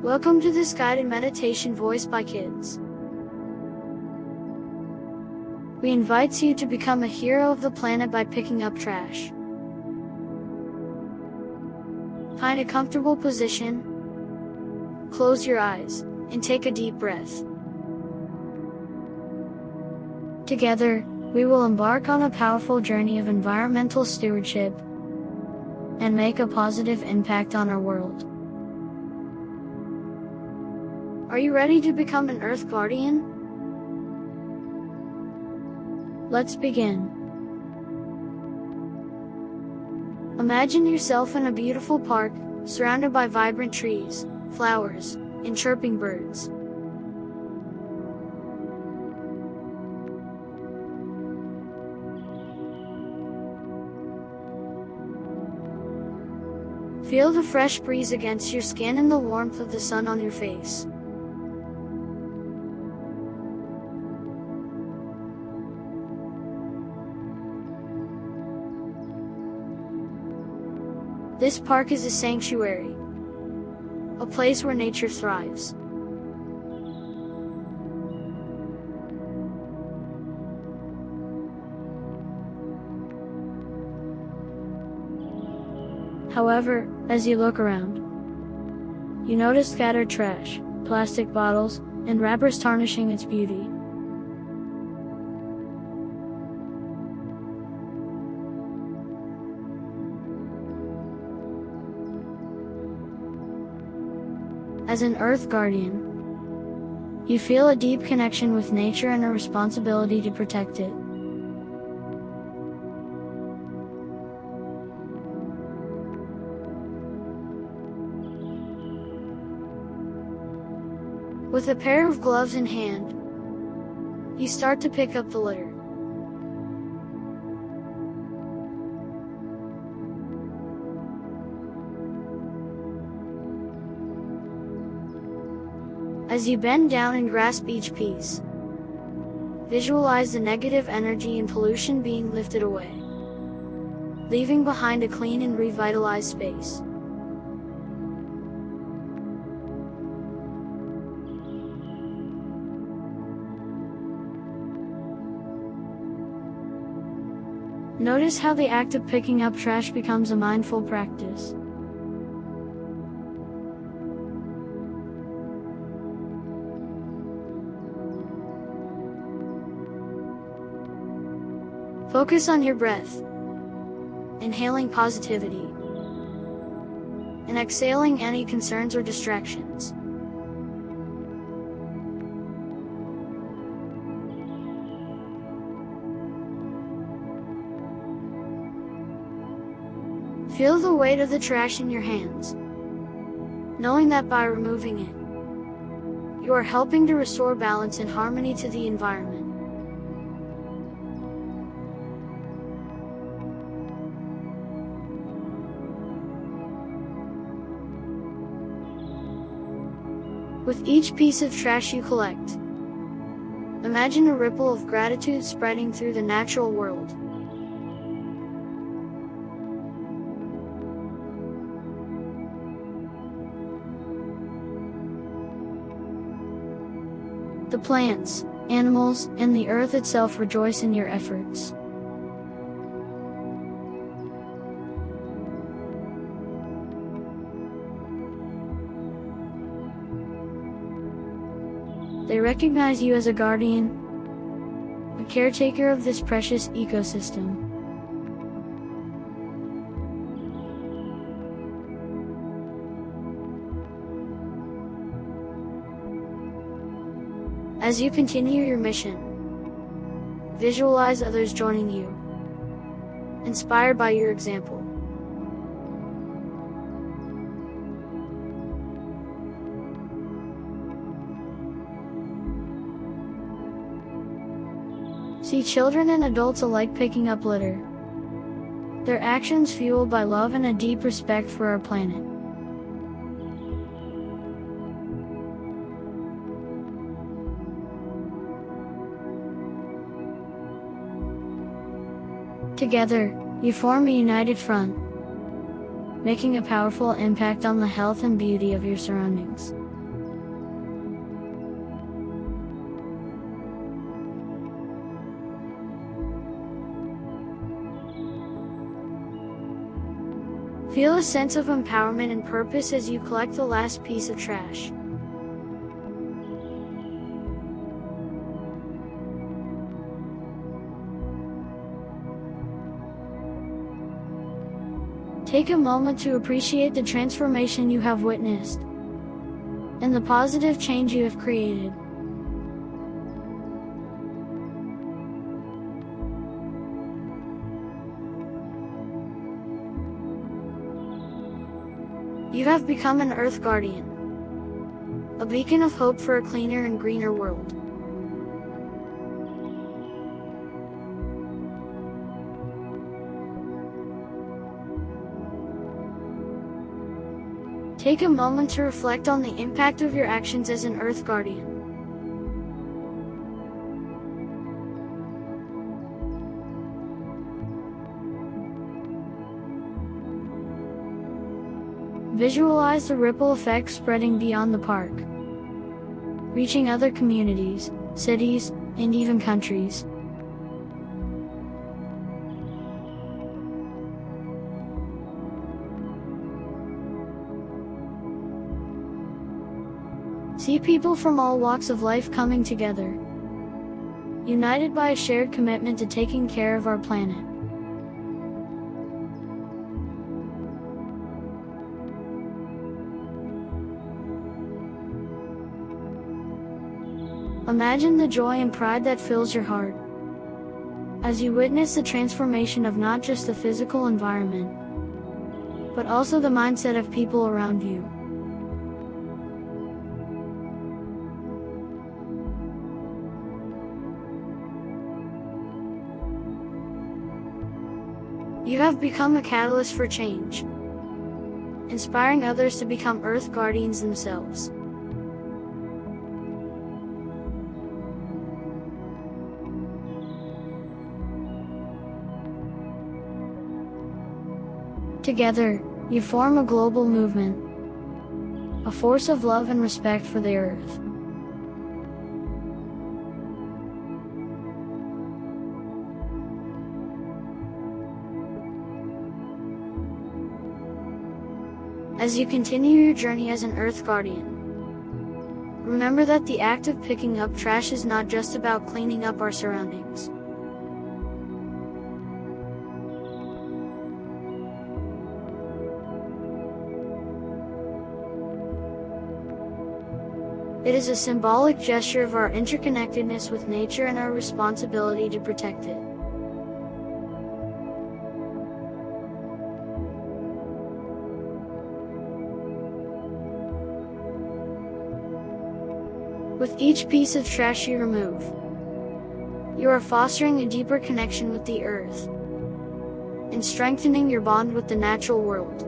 Welcome to this guided meditation voiced by kids. We invite you to become a hero of the planet by picking up trash. Find a comfortable position, close your eyes, and take a deep breath. Together, we will embark on a powerful journey of environmental stewardship and make a positive impact on our world. Are you ready to become an Earth Guardian? Let's begin. Imagine yourself in a beautiful park, surrounded by vibrant trees, flowers, and chirping birds. Feel the fresh breeze against your skin and the warmth of the sun on your face. This park is a sanctuary, a place where nature thrives. However, as you look around, you notice scattered trash, plastic bottles, and wrappers tarnishing its beauty. As an Earth Guardian, you feel a deep connection with nature and a responsibility to protect it. With a pair of gloves in hand, you start to pick up the litter. As you bend down and grasp each piece, visualize the negative energy and pollution being lifted away, leaving behind a clean and revitalized space. Notice how the act of picking up trash becomes a mindful practice. Focus on your breath, inhaling positivity, and exhaling any concerns or distractions. Feel the weight of the trash in your hands, knowing that by removing it, you are helping to restore balance and harmony to the environment. With each piece of trash you collect, imagine a ripple of gratitude spreading through the natural world. The plants, animals, and the earth itself rejoice in your efforts. They recognize you as a guardian, a caretaker of this precious ecosystem. As you continue your mission, visualize others joining you, inspired by your example. See children and adults alike picking up litter, their actions fueled by love and a deep respect for our planet. Together, you form a united front, making a powerful impact on the health and beauty of your surroundings. Feel a sense of empowerment and purpose as you collect the last piece of trash. Take a moment to appreciate the transformation you have witnessed and the positive change you have created. You have become an Earth Guardian, a beacon of hope for a cleaner and greener world. Take a moment to reflect on the impact of your actions as an Earth Guardian. Visualize the ripple effect spreading beyond the park, reaching other communities, cities, and even countries. See people from all walks of life coming together, united by a shared commitment to taking care of our planet. Imagine the joy and pride that fills your heart as you witness the transformation of not just the physical environment, but also the mindset of people around you. You have become a catalyst for change, inspiring others to become Earth Guardians themselves. Together, you form a global movement, a force of love and respect for the Earth. As you continue your journey as an Earth Guardian, remember that the act of picking up trash is not just about cleaning up our surroundings. It is a symbolic gesture of our interconnectedness with nature and our responsibility to protect it. With each piece of trash you remove, you are fostering a deeper connection with the Earth and strengthening your bond with the natural world.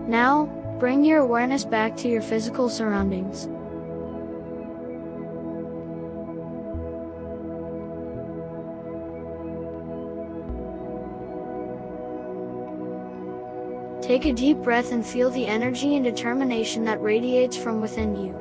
Now, bring your awareness back to your physical surroundings. Take a deep breath and feel the energy and determination that radiates from within you.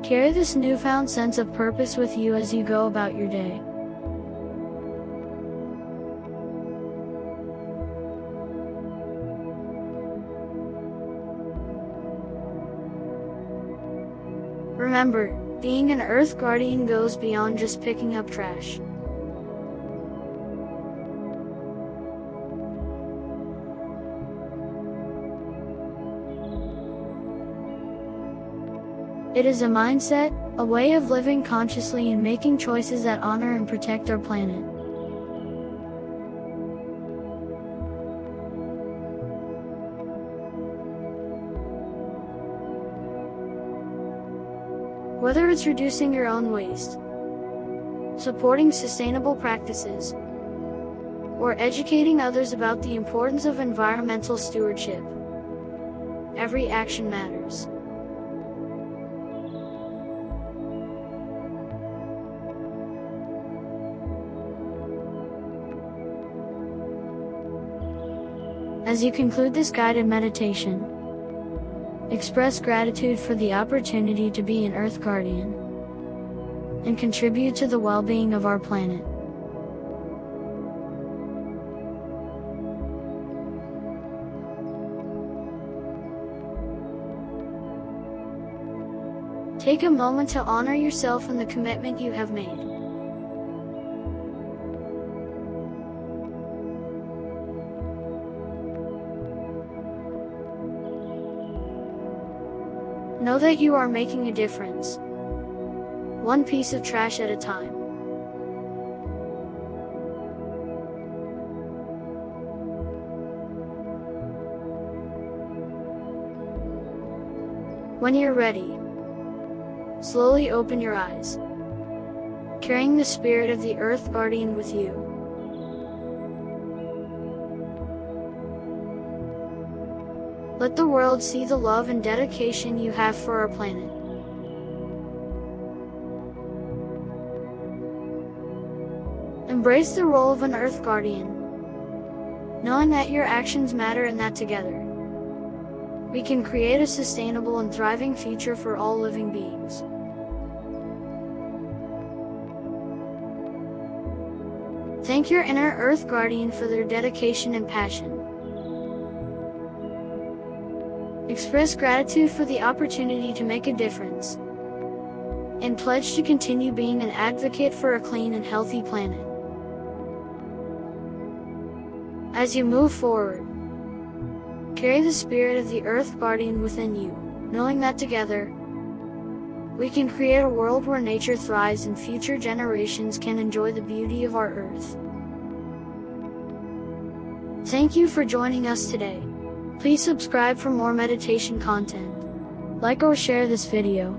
Carry this newfound sense of purpose with you as you go about your day. Remember, being an Earth Guardian goes beyond just picking up trash. It is a mindset, a way of living consciously and making choices that honor and protect our planet. Whether it's reducing your own waste, supporting sustainable practices, or educating others about the importance of environmental stewardship, every action matters. As you conclude this guided meditation, express gratitude for the opportunity to be an Earth Guardian and contribute to the well-being of our planet. Take a moment to honor yourself and the commitment you have made. Know that you are making a difference, one piece of trash at a time. When you're ready, slowly open your eyes, carrying the spirit of the Earth Guardian with you. Let the world see the love and dedication you have for our planet. Embrace the role of an Earth Guardian, knowing that your actions matter and that together, we can create a sustainable and thriving future for all living beings. Thank your inner Earth Guardian for their dedication and passion. Express gratitude for the opportunity to make a difference, and pledge to continue being an advocate for a clean and healthy planet. As you move forward, carry the spirit of the Earth Guardian within you, knowing that together, we can create a world where nature thrives and future generations can enjoy the beauty of our Earth. Thank you for joining us today. Please subscribe for more meditation content. Like or share this video.